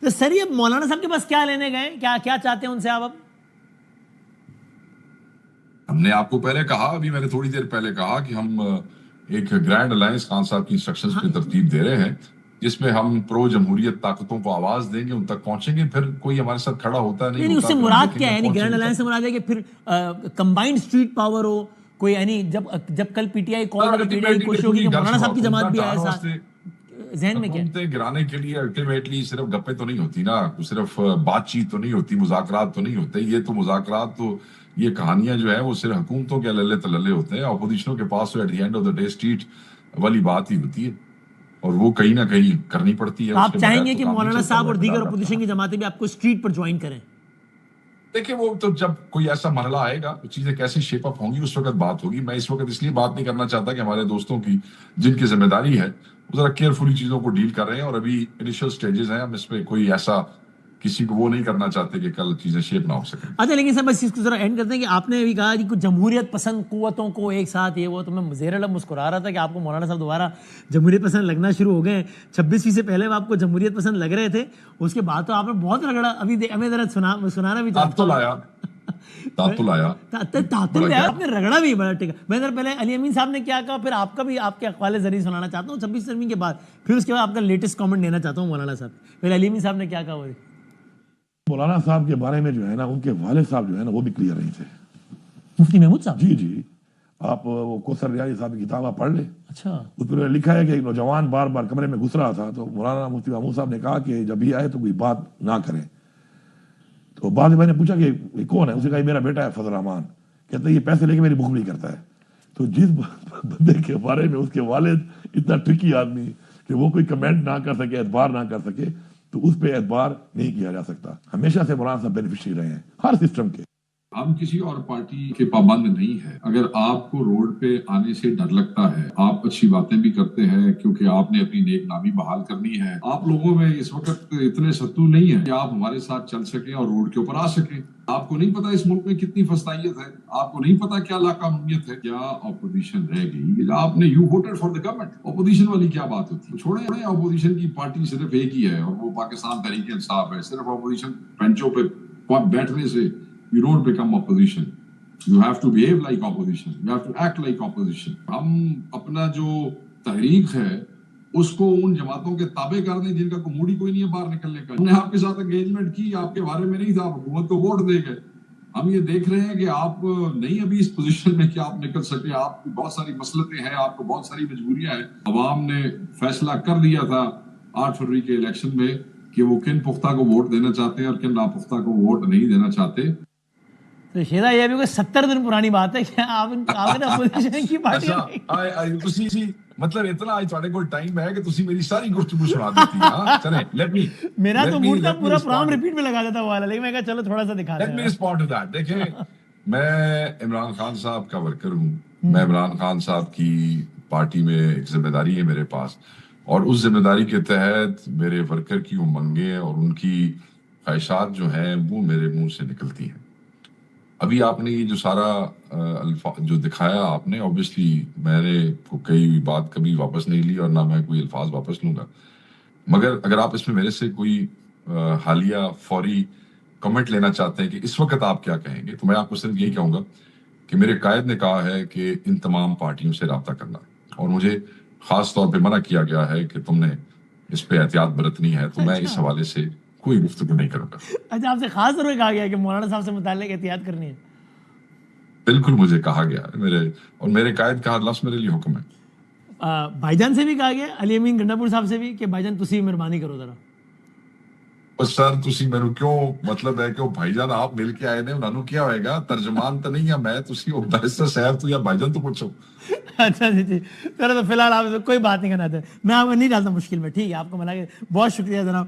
تو سر یہ مولانا صاحب کے پاس کیا لینے گئے, کیا چاہتے ہیں ان سے آپ؟ اب ہم نے آپ کو پہلے کہا, ابھی میں نے تھوڑی دیر پہلے کہا کہ ہم ایک گرینڈ الائنس خان صاحب کی انسٹرکشنز پہ ترتیب دے رہے ہیں, جس میں ہم پرو جمہوریت طاقتوں کو آواز دیں گے, ان تک پہنچیں گے, پھر کوئی ہمارے ساتھ کھڑا ہوتا نہیں نہیں, اس ہوتا, سے پھر ہم مراد دیکھیں کیا گے ہے؟ یعنی پہنچیں گرینڈ گے الائنس سے مراد ہے کہ پھر کمبائنڈ اسٹریٹ پاور ہو کوئی, یعنی جب کل پی ٹی آئی کال کرے, پی ٹی آئی کوشش ہوگی کہ مولانا صاحب کی جماعت بھی آئے ساتھ, ذہن میں کیا ہے؟ حکومتیں گرانے کے لیے الٹیمیٹلی صرف گپے تو نہیں ہوتی نا, صرف بات چیت تو نہیں ہوتی, مذاکرات تو نہیں ہوتے. یہ تو مذاکرات تو یہ کہانیاں جو ہے وہ صرف حکومتوں کے للے تللے ہوتے ہیں. اپوزیشنوں کے پاس تو at the end of the day straight والی بات ہی ہوتی ہے, اور وہ کہیں نہ کہیں کرنی پڑتی ہے. تو اس آپ کے چاہیں بغیر گے تو کہ کام نہیں مولانا چلتا صاحب اور ہوا دیگر فی الحال. اپوزیشن کی جماعتیں بھی آپ کو اسٹریٹ پر جوائن کریں؟ دیکھیں وہ تو جب کوئی ایسا مرحلہ آئے گا, وہ چیزیں کیسے شیپ اپ ہوں گی اس وقت بات ہوگی. میں اس وقت اس لیے بات نہیں کرنا چاہتا کہ ہمارے دوستوں کی جن کی ذمہ داری ہے وہ ذرا کیئرفلی چیزوں کو ڈیل کر رہے ہیں, اور ابھی انیشل سٹیجز ہیں. ہم اس پہ کوئی ایسا کسی کو وہ نہیں کرنا چاہتے کہ کل چیزیں شیپ نہ ہو سکیں. اچھا, لیکن سر بس اس کو ذرا اینڈ کرتے ہیں کہ آپ نے ابھی کہا کہ کچھ جمہوریت پسند قوتوں کو ایک ساتھ یہ وہ, تو میں زیر لب مسکرا رہا تھا کہ آپ کو مولانا صاحب دوبارہ جمہوریت پسند لگنا شروع ہو گئے ہیں. 26 سے پہلے آپ کو جمہوریت پسند لگ رہے تھے, اس کے بعد تو آپ نے بہت رگڑا. ابھی ہمیں ذرا سنانا بھی چاہتا ہوں. تعطل آیا آپ نے رگڑا بھی بڑا ٹھیک ہے. میں ذرا پہلے علی امین صاحب نے کیا کہا, پھر آپ کا بھی آپ کے اقوال ذریعے سنانا چاہتا ہوں 26 سرمی کے بعد, پھر اس کے بعد آپ کا لیٹسٹ کامنٹ لینا چاہتا ہوں مولانا صاحب. پہلے علی امین صاحب نے کیا کہا. وہ مولانا صاحب کے بارے میں جو ہے نا, ان کے والد صاحب جو ہے نا وہ بھی کلیئر نہیں تھے. مفتی محمود صاحب؟ جی آپ وہ کوثر ریاضی صاحب کی کتاب آپ پڑھ لیں. اچھا, اس پر لکھا ہے کہ ایک نوجوان بار بار کمرے میں گھس رہا تھا, تو مولانا مفتی محمود صاحب نے کہا کہ جب یہ آئے تو کوئی بات نہ کریں. تو بعد میں نے پوچھا کہ یہ کون ہے, اسے کہا میرا بیٹا ہے فضل الرحمان. کہتے ہیں یہ پیسے لے کے میری بخبری کرتا ہے. تو جس بندے کے بارے میں اس کے والد اتنا ٹرکی آدمی کہ وہ کوئی کمنٹ نہ کر سکے, اعتبار نہ کر سکے, تو اس پہ اعتبار نہیں کیا جا سکتا. ہمیشہ سے مولانا صاحب بینیفیشری رہے ہیں ہر سسٹم کے. ہم کسی اور پارٹی کے پابند نہیں ہے. اگر آپ کو روڈ پہ آنے سے ڈر لگتا ہے, آپ اچھی باتیں بھی کرتے ہیں کیونکہ آپ نے اپنی نیک نامی بحال کرنی ہے. آپ لوگوں میں اس وقت اتنے ستو نہیں ہے کہ آپ ہمارے ساتھ چل سکیں اور روڈ کے اوپر آ سکیں. آپ کو نہیں پتا اس ملک میں کتنی فسطائیت ہے, آپ کو نہیں پتا کیا لاقانونیت ہے. کیا اپوزیشن رہ گئی؟ آپ نے you voted for the government, opposition والی کیا بات ہوتی ہے؟ چھوڑیں, اپوزیشن کی پارٹی صرف ایک ہی ہے اور وہ پاکستان تحریک انصاف ہے. صرف اپوزیشن بینچوں پہ بیٹھنے سے you don't become opposition. You have to behave like opposition. You have to act like opposition. ہم اپنا جو تحریک ہے اس کو ان جماعتوں کے تابع کر دیں جن کا موڈ ہی کوئی نہیں ہے باہر نکلنے کا. ہم نے آپ کے ساتھ انگیجمنٹ کی, آپ کے بارے میں نہیں تھا, آپ حکومت کو ووٹ دے گئے. ہم یہ دیکھ رہے ہیں کہ آپ نہیں ابھی اس پوزیشن میں کہ آپ نکل سکے. آپ کی بہت ساری مسلطیں ہیں, آپ کو بہت ساری مجبوریاں ہیں. عوام نے فیصلہ کر دیا تھا 8 فروری کے الیکشن میں کہ وہ کن پختہ کو ووٹ دینا چاہتے ہیں اور کن ناپختہ کو ووٹ نہیں دینا چاہتے. تو شیرا یہ بھی کوئی 70 دن پرانی بات ہے کہ آپ نے اپوزیشن کی پارٹی مطلب اتنا آج تھوڑے کو ٹائم ہے کہ تسی میری ساری گفتگو سنا دیتی ہیں. ہاں چلیں, لیٹ می, میرا تو موڈ تھا پورا پروگرام ریپیٹ میں لگا دیتا ہوا, لیکن میں کہا چلو تھوڑا سا دکھا دیں. Let me respond to that. دیکھیں, میں عمران خان صاحب کا ورکر ہوں. میں عمران خان صاحب کی پارٹی میں ایک ذمہ داری ہے میرے پاس, اور اس ذمہ داری کے تحت میرے ورکر کی امنگیں اور ان کی خواہشات جو ہیں وہ میرے منہ سے نکلتی ہیں. ابھی آپ نے یہ جو سارا جو دکھایا آپ نے, اوبیسلی میں نے کوئی بات کبھی واپس نہیں لی اور نہ میں کوئی الفاظ واپس لوں گا. مگر اگر آپ اس میں میرے سے کوئی حالیہ فوری کمنٹ لینا چاہتے ہیں کہ اس وقت آپ کیا کہیں گے, تو میں آپ کو صرف یہی کہوں گا کہ میرے قائد نے کہا ہے کہ ان تمام پارٹیوں سے رابطہ کرنا, اور مجھے خاص طور پہ منع کیا گیا ہے کہ تم نے اس پہ احتیاط برتنی ہے. تو میں اس حوالے سے کوئی گفتگو نہیں کروں گا. اچھا, آپ سے خاص طور پہ کہا گیا کہ مولانا صاحب سے متعلق احتیاط کرنی ہے؟ بالکل مجھے کہا گیا ہے, میرے قائد کا لفظ میرے لیے حکم ہے. بھائی جان سے بھی کہا گیا, علی امین گنڈا پور صاحب سے بھی, کہ بھائی جان تسی مہربانی کرو ذرا. سر تسی میرے کیوں, مطلب ہے کہ وہ بھائی جان آپ مل کے آئے نے, انہوں کیا ہوئے گا, ترجمان تو نہیں ہے میں, تسی عبدالستہ صاحب تو یا بھائی جان تو پوچھو. اچھا جی, چلو تو فی الحال آپ کوئی بات نہیں کرنا تھا, میں آپ کو نہیں ڈالتا مشکل میں. ٹھیک ہے, آپ کو ملا کے بہت شکریہ جناب.